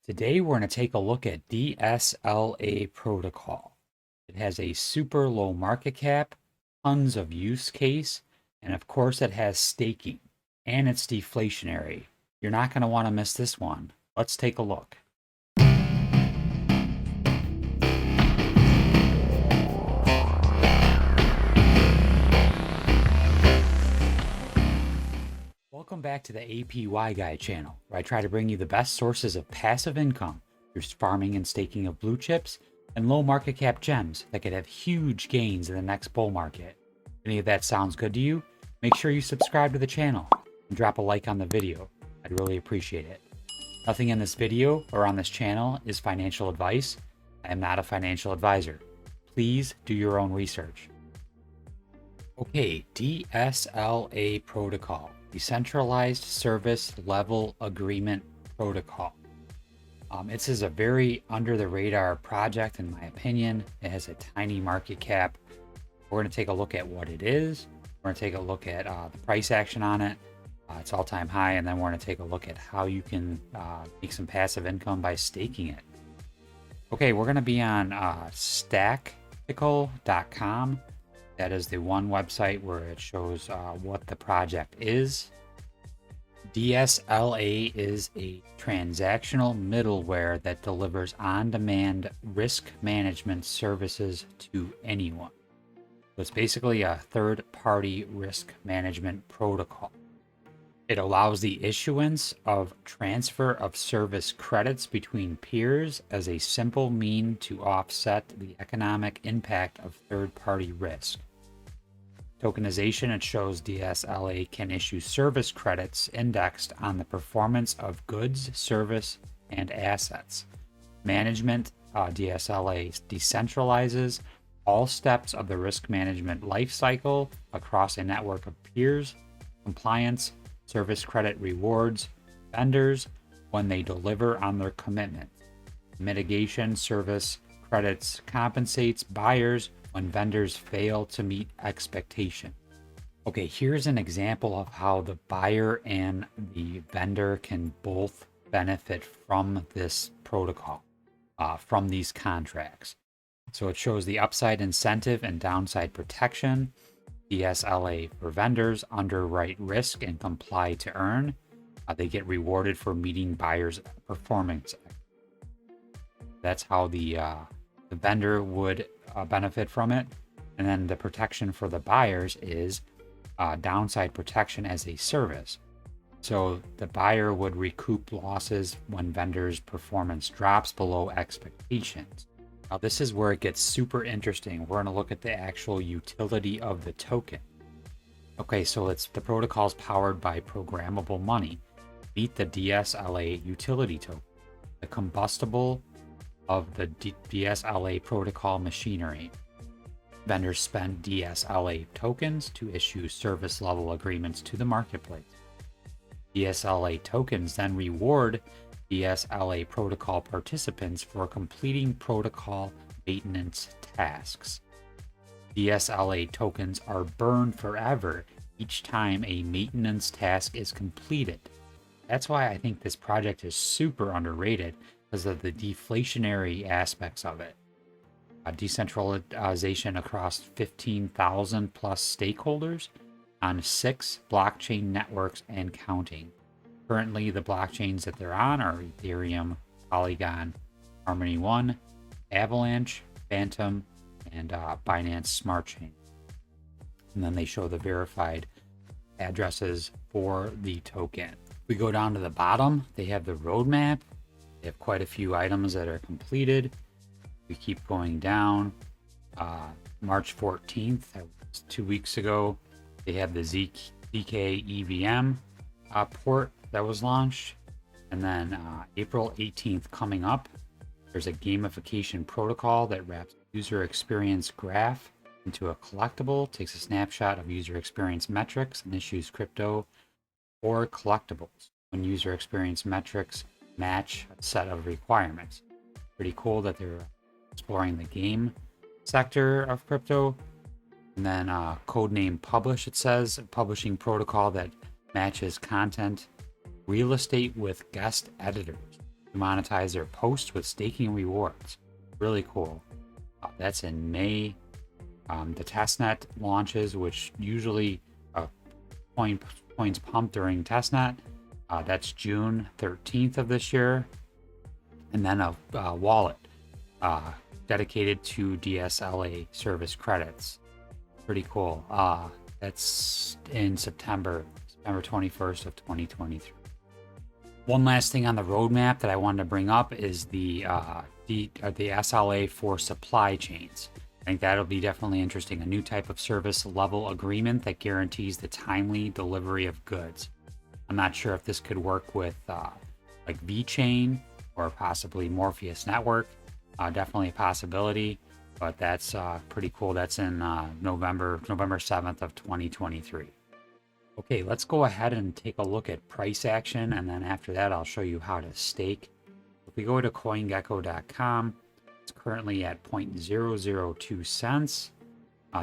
Today we're going to take a look at DSLA protocol. It has a super low market cap, tons of use case, and of course it has staking, and it's deflationary. You're not going to want to miss this one. Let's take a look. Welcome back to the APY Guy channel, where I try to bring you the best sources of passive income through farming and staking of blue chips and low market cap gems that could have huge gains in the next bull market. If any of that sounds good to you, make sure you subscribe to the channel and drop a like on the video. I'd really appreciate it. Nothing in this video or on this channel is financial advice. I am not a financial advisor. Please do your own research. Okay, DSLA protocol. Decentralized Service Level Agreement Protocol. This is a very under the radar project in my opinion. It has a tiny market cap. We're going to take a look at what it is. We're going to take a look at the price action on it. It's all-time high, and then we're going to take a look at how you can make some passive income by staking it. Okay, we're going to be on stackpickle.com. That is the one website where it shows what the project is. DSLA is a transactional middleware that delivers on-demand risk management services to anyone. So it's basically a third-party risk management protocol. It allows the issuance of transfer of service credits between peers as a simple mean to offset the economic impact of third-party risk. Tokenization, it shows DSLA can issue service credits indexed on the performance of goods, service, and assets. Management, DSLA decentralizes all steps of the risk management lifecycle across a network of peers. Compliance, service credit rewards vendors when they deliver on their commitment. Mitigation, service credits compensates buyers when vendors fail to meet expectation. Okay, here's an example of how the buyer and the vendor can both benefit from this protocol, from these contracts. So it shows the upside incentive and downside protection. DSLA for vendors underwrite risk and comply to earn. They get rewarded for meeting buyers' performance. That's how the vendor would benefit from it. And then the protection for the buyers is downside protection as a service. So the buyer would recoup losses when vendors' performance drops below expectations. Now this is where it gets super interesting. We're going to look at the actual utility of the token. Okay, so the protocol is powered by programmable money. Meet the DSLA utility token, the combustible of the DSLA protocol machinery. Vendors spend DSLA tokens to issue service level agreements to the marketplace. DSLA tokens then reward DSLA protocol participants for completing protocol maintenance tasks. DSLA tokens are burned forever each time a maintenance task is completed. That's why I think this project is super underrated, because of the deflationary aspects of it. Decentralization across 15,000 plus stakeholders on 6 blockchain networks and counting. Currently, the blockchains that they're on are Ethereum, Polygon, Harmony One, Avalanche, Fantom, and Binance Smart Chain. And then they show the verified addresses for the token. If we go down to the bottom, they have the roadmap. They have quite a few items that are completed. We keep going down. March 14th, that was 2 weeks ago, they have the ZK EVM port that was launched. And then April 18th coming up, there's a gamification protocol that wraps user experience graph into a collectible, takes a snapshot of user experience metrics, and issues crypto or collectibles when user experience metrics match a set of requirements. Pretty cool that they're exploring the game sector of crypto. And then codename publish, it says, a publishing protocol that matches content real estate with guest editors. to monetize their posts with staking rewards. Really cool. That's in May. The testnet launches, which usually points pumped during testnet. That's June 13th of this year. And then a wallet dedicated to DSLA service credits. Pretty cool. That's in September 21st of 2023. One last thing on the roadmap that I wanted to bring up is the SLA for supply chains. I think that'll be definitely interesting. A new type of service level agreement that guarantees the timely delivery of goods. I'm not sure if this could work with like VeChain or possibly Morpheus Network. Definitely a possibility, but that's pretty cool. That's in November 7th of 2023. Okay, let's go ahead and take a look at price action, and then after that I'll show you how to stake. If we go to CoinGecko.com, it's currently at 0.002 cents.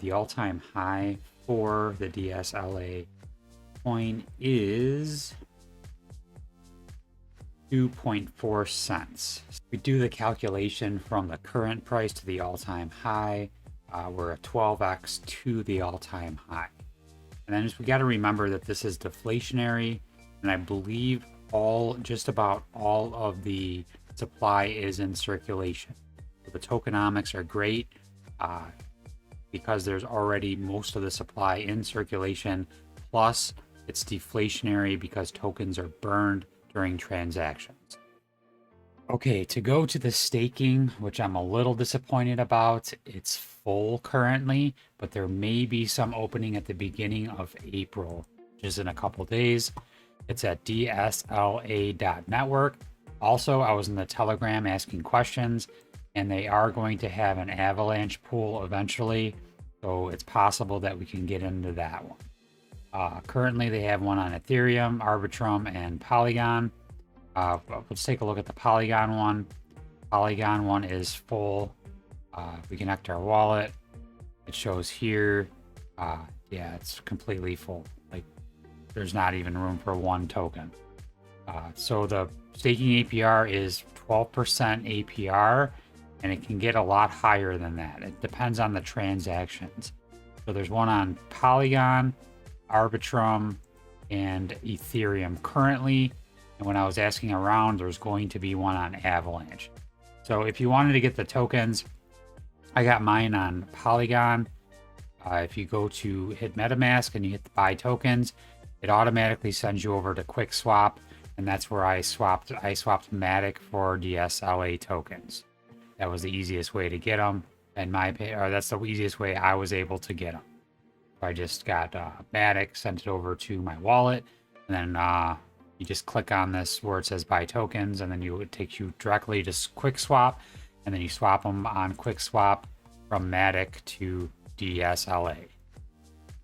The all-time high for the DSLA coin is 2.4 cents. We do the calculation from the current price to the all-time high. We're at 12x to the all-time high. And then we got to remember that this is deflationary, and I believe just about all of the supply is in circulation. So the tokenomics are great because there's already most of the supply in circulation, plus it's deflationary because tokens are burned during transactions. Okay, to go to the staking, which I'm a little disappointed about, it's full currently, but there may be some opening at the beginning of April, which is in a couple days. It's at DSLA.network. Also, I was in the Telegram asking questions, and they are going to have an avalanche pool eventually, so it's possible that we can get into that one. Currently, they have one on Ethereum, Arbitrum, and Polygon. Let's take a look at the Polygon one. Polygon one is full. We connect our wallet. It shows here. Yeah, it's completely full. Like, there's not even room for one token. So the staking APR is 12% APR, and it can get a lot higher than that. It depends on the transactions. So there's one on Polygon, Arbitrum, and Ethereum currently. And when I was asking around, there's going to be one on Avalanche. So if you wanted to get the tokens, I got mine on Polygon. If you go to hit metamask and you hit the buy tokens, it automatically sends you over to QuickSwap, and that's where I swapped Matic for DSLA tokens. That was the easiest way to get them, and that's the easiest way I was able to get them. So I just got Matic, sent it over to my wallet, and then you just click on this where it says buy tokens, and then it takes you directly to QuickSwap, and then you swap them on QuickSwap from Matic to DSLA.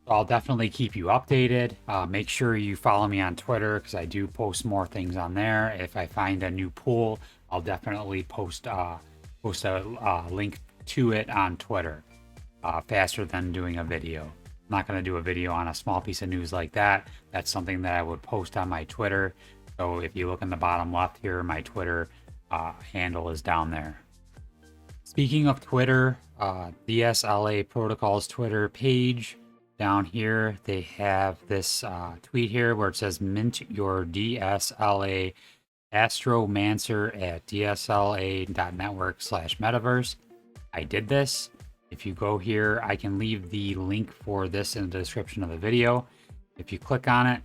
So I'll definitely keep you updated. Make sure you follow me on Twitter because I do post more things on there. If I find a new pool, I'll definitely post a link to it on Twitter faster than doing a video. I'm not going to do a video on a small piece of news like that. That's something that I would post on my Twitter. So if you look in the bottom left here, my Twitter handle is down there. Speaking of Twitter, DSLA Protocol's Twitter page, down here, they have this tweet here where it says mint your DSLA astromancer at dsla.network/metaverse. I did this. If you go here, I can leave the link for this in the description of the video. If you click on it,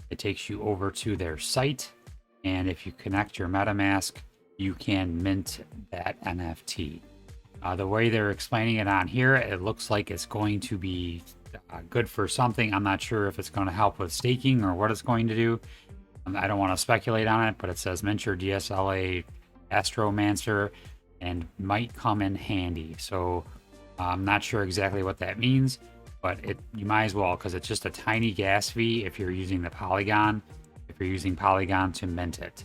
it takes you over to their site. And if you connect your MetaMask, you can mint that NFT. The way they're explaining it on here, it looks like it's going to be good for something. I'm not sure if it's going to help with staking or what it's going to do. I don't want to speculate on it, but it says mint your DSLA astromancer and might come in handy. So I'm not sure exactly what that means, but you might as well, because it's just a tiny gas fee if you're using the Polygon, if you're using Polygon to mint it.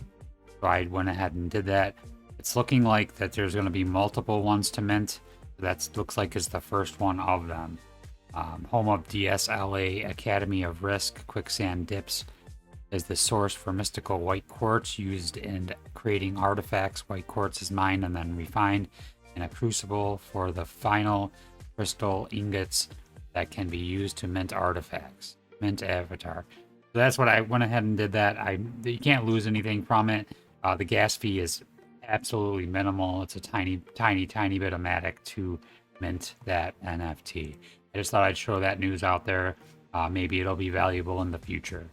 So I went ahead and did that. It's looking like that there's going to be multiple ones to mint. That looks like it's the first one of them. Home of DSLA Academy of Risk, Quicksand Dips, is the source for mystical white quartz used in creating artifacts. White quartz is mined and then refined in a crucible for the final crystal ingots that can be used to mint artifacts, mint avatar. So that's what I went ahead and did that. You can't lose anything from it. The gas fee is absolutely minimal. It's a tiny bit of matic to mint that NFT. I just thought I'd show that news out there. Maybe it'll be valuable in the future.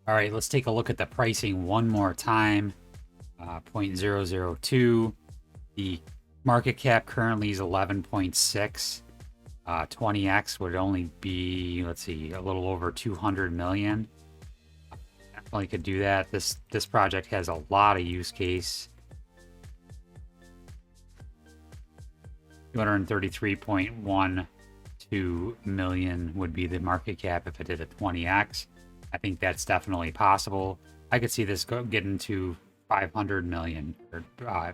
All right, let's take a look at the pricing one more time. 0.002. The market cap currently is 11.6. 20x would only be, let's see, a little over 200 million. Definitely could do that. This project has a lot of use case. 233.12 million would be the market cap if it did a 20x. I think that's definitely possible. I could see this getting to 500 million.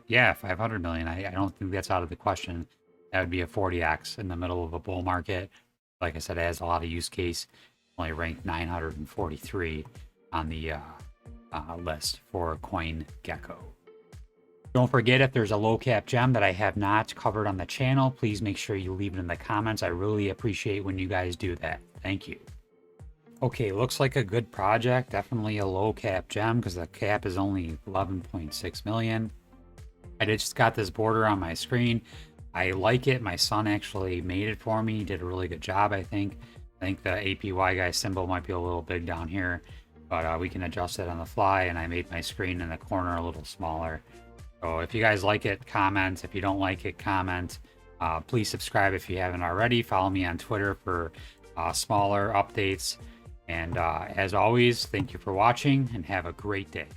Yeah, 500 million. I don't think that's out of the question. That would be a 40x in the middle of a bull market. Like I said, it has a lot of use case. Only ranked 943 on the list for CoinGecko. Don't forget, if there's a low cap gem that I have not covered on the channel, please make sure you leave it in the comments. I really appreciate when you guys do that. Thank you. Okay, looks like a good project. Definitely a low cap gem because the cap is only 11.6 million. I just got this border on my screen. I like it. My son actually made it for me. He did a really good job, I think. I think the APY guy symbol might be a little big down here, but we can adjust it on the fly, and I made my screen in the corner a little smaller. So if you guys like it, comment. If you don't like it, comment. Please subscribe if you haven't already. Follow me on Twitter for smaller updates. And as always, thank you for watching and have a great day.